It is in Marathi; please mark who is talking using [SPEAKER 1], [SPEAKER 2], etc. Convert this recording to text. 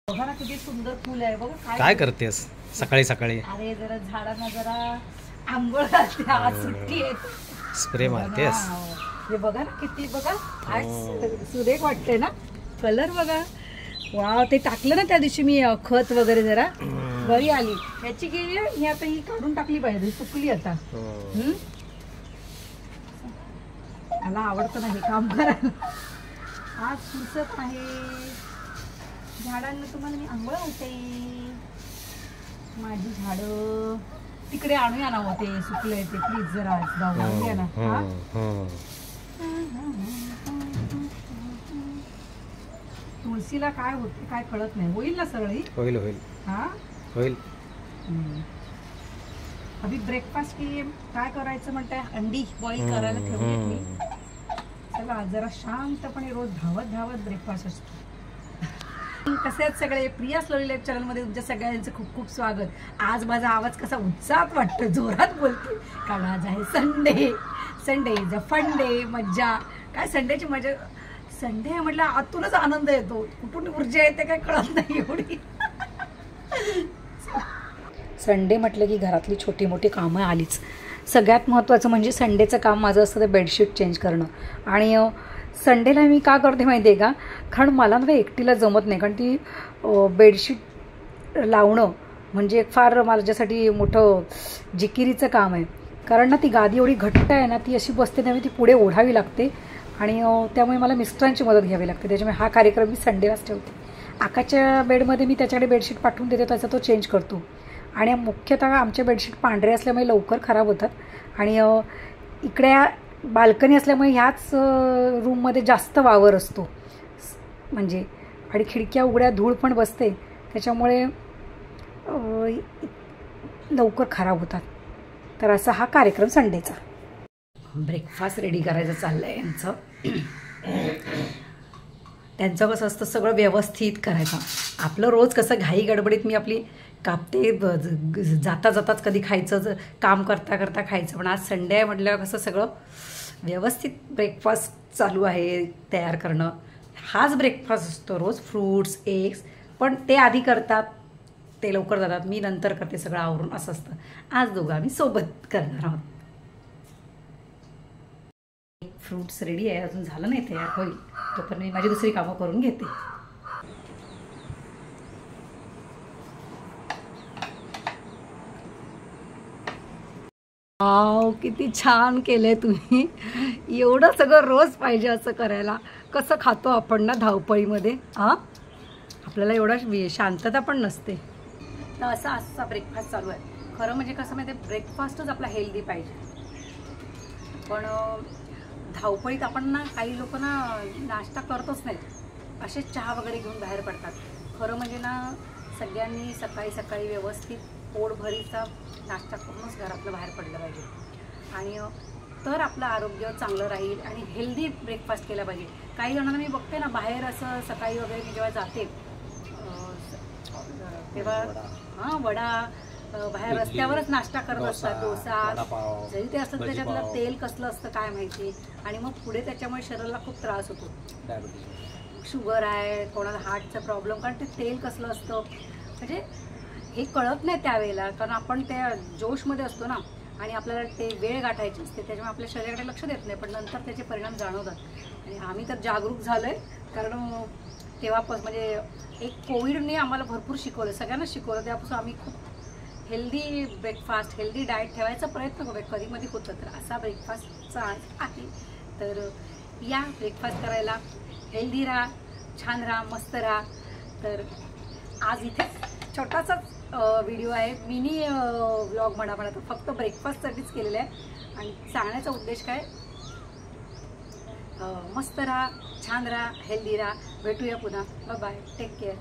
[SPEAKER 1] बघा ना किती सुंदर फुल आहे बघा.
[SPEAKER 2] काय करतेस सकाळी सकाळी?
[SPEAKER 1] अरे जरा झाडांना जरा आंघोळ घालते, आज सुट्टी आहे.
[SPEAKER 2] स्प्रे मारतेस?
[SPEAKER 1] हे बघा ना किती, बघा आज सुरेख वाटते ना, कलर बघा. वा, ते टाकलं ना त्या दिवशी मी खत वगैरे, जरा बरी आली. ह्याची गेली ही, आता ही काढून टाकली पाहिजे, सुकली आता. मला आवडतं ना हे काम करायला. आज फुरसत आहे झाडांना. तुम्हाला मी आंघोळ घालते. माझी झाडं तिकडे आणूया ना, होते सुकले ते, प्लीज जरा जाऊया ना. तुळशीला काय होते काय कळत नाही. होईल ना सगळी? होईल होईल. हा होईल. अभी ब्रेकफास्ट की काय करायचं म्हणताय? अंडी बॉईल करायला ठेवली मी. चला जरा शांतपणे रोज धावत धावत ब्रेकफास्ट असतो. कसे आहेत सगळे? प्रिया स्लोली लाईफ चॅनल मध्ये तुमच्या सगळ्यांचं खूप खूप स्वागत. आज माझा आवाज कसा उत्साहात वाटतो, जोरात बोलते, कारण आज आहे Sunday. Sunday is a fun day. मज्जा काय, संडेची मजा. संडे म्हटलं आतूनच आनंद येतो, कुठून ऊर्जा येते काय कळत नाही एवढी. संडे म्हटलं की घरातली छोटी मोठी कामं आलीच. सगळ्यात महत्त्वाचं म्हणजे संडेचं काम माझं असतं ते बेडशीट चेंज करणं. आणि संडेला मी का करते माहिती आहे का? कारण मला ना एकटीला जमत नाही, कारण ती बेडशीट लावणं म्हणजे फार माझ्यासाठी मोठं जिकिरीचं काम आहे. कारण ना ती गादी एवढी घट्ट आहे ना, ती अशी बसते, त्यामुळे ती पुढे ओढावी लागते आणि त्यामुळे मला मिस्टरांची मदत घ्यावी लागते. त्याच्यामुळे हा कार्यक्रम मी संडेलाच ठेवते. आकाच्या बेडमध्ये मी त्याच्याकडे बेडशीट पाठवून देते, त्याचा तो चेंज करतो. आणि मुख्यतः आमच्या बेडशीट पांढरे असल्यामुळे लवकर खराब होतात. आणि इकडे बाल्कनी असल्यामुळे ह्याच रूममध्ये जास्त वावर असतो म्हणजे, आणि खिडक्या उघड्या, धूळ पण बसते, त्याच्यामुळे लवकर खराब होतात. तर असा हा कार्यक्रम संडेचा. ब्रेकफास्ट रेडी करायचं चाललं आहे यांचं. त्यांचं कसं असतं, सगळं व्यवस्थित करायचं. आपलं रोज कसं घाई गडबडीत मी आपली कापते, जाता जाताच कधी खायचं, काम करता करता खायचं. पण आज संडे आहे म्हटल्यावर कसं सगळं व्यवस्थित ब्रेकफास्ट चालू आहे तयार करणं. हाच ब्रेकफास्ट असतो रोज, फ्रूट्स, एग्स, पण ते आधी करतात, ते लवकर जातात, मी नंतर करते सगळं आवरून, असं असतं. आज दोघं आम्ही सोबत करणार आहोत. फ्रूट्स रेडी आहे, अजून झालं नाही तयार, होईल तोपर्यंत मी माझी दुसरी कामं करून घेते. वाव, किती छान केलंय तुम्ही. एवढं सगळं रोज पाहिजे असं करायला. कसं खातो आपण ना धावपळीमध्ये. आपल्याला एवढा शांतता पण नसते. तर असा ब्रेकफास्ट चालू आहे. खरं म्हणजे कसं माहिती आहे, ब्रेकफास्टच आपला हेल्दी पाहिजे. पण धावपळीत आपण ना, काही लोक ना नाश्ता करतच नाहीत, असेच चहा वगैरे घेऊन बाहेर पडतात. खरं म्हणजे ना, सगळ्यांनी सकाळी सकाळी व्यवस्थित पोटभरीचा नाश्ता करूनच घरातलं बाहेर पडलं पाहिजे. आणि तर आपलं आरोग्य चांगलं राहील आणि हेल्दी ब्रेकफास्ट केला पाहिजे. काही जणांना मी बघते ना, बाहेर असं सकाळी वगैरे मी जेव्हा जाते तेव्हा वडा, बाहेर रस्त्यावरच नाश्ता करत असतात, डोसा, जरी ते असतं त्याच्यातलं तेल कसलं असतं काय माहिती. आणि मग पुढे त्याच्यामुळे शरीराला खूप त्रास होतो. शुगर आहे, कोणाला हार्टचा प्रॉब्लेम, कारण ते तेल कसलं असतं म्हणजे हे कळत नाही त्यावेळेला, कारण आपण त्या जोशमध्ये असतो ना, आणि आपल्याला ते वेळ गाठायची असते, त्याच्यामुळे आपल्या शरीराकडे लक्ष देत नाही, पण नंतर त्याचे परिणाम जाणवतात. आणि आम्ही तर जागरूक झालो आहे, कारण तेव्हापासून म्हणजे एक कोविडने आम्हाला भरपूर शिकवलं, सगळ्यांना शिकवलं. त्यापासून आम्ही खूप हेल्दी ब्रेकफास्ट, हेल्दी डाएट ठेवायचा प्रयत्न करूया. कधीमध्ये होतं तर असा ब्रेकफास्टचा आज आहे. तर या ब्रेकफास्ट करायला, हेल्दी राहा, छान राहा, मस्त राहा. तर आज इथे छोटासाच व्हिडिओ आहे, मिनी व्लॉग म्हणा, तर फक्त ब्रेकफास्टसाठीच केलेला आहे. आणि सांगण्याचा उद्देश काय, मस्त राहा, छान राहा, हेल्दी राहा. भेटूया पुन्हा. Bye bye, take care.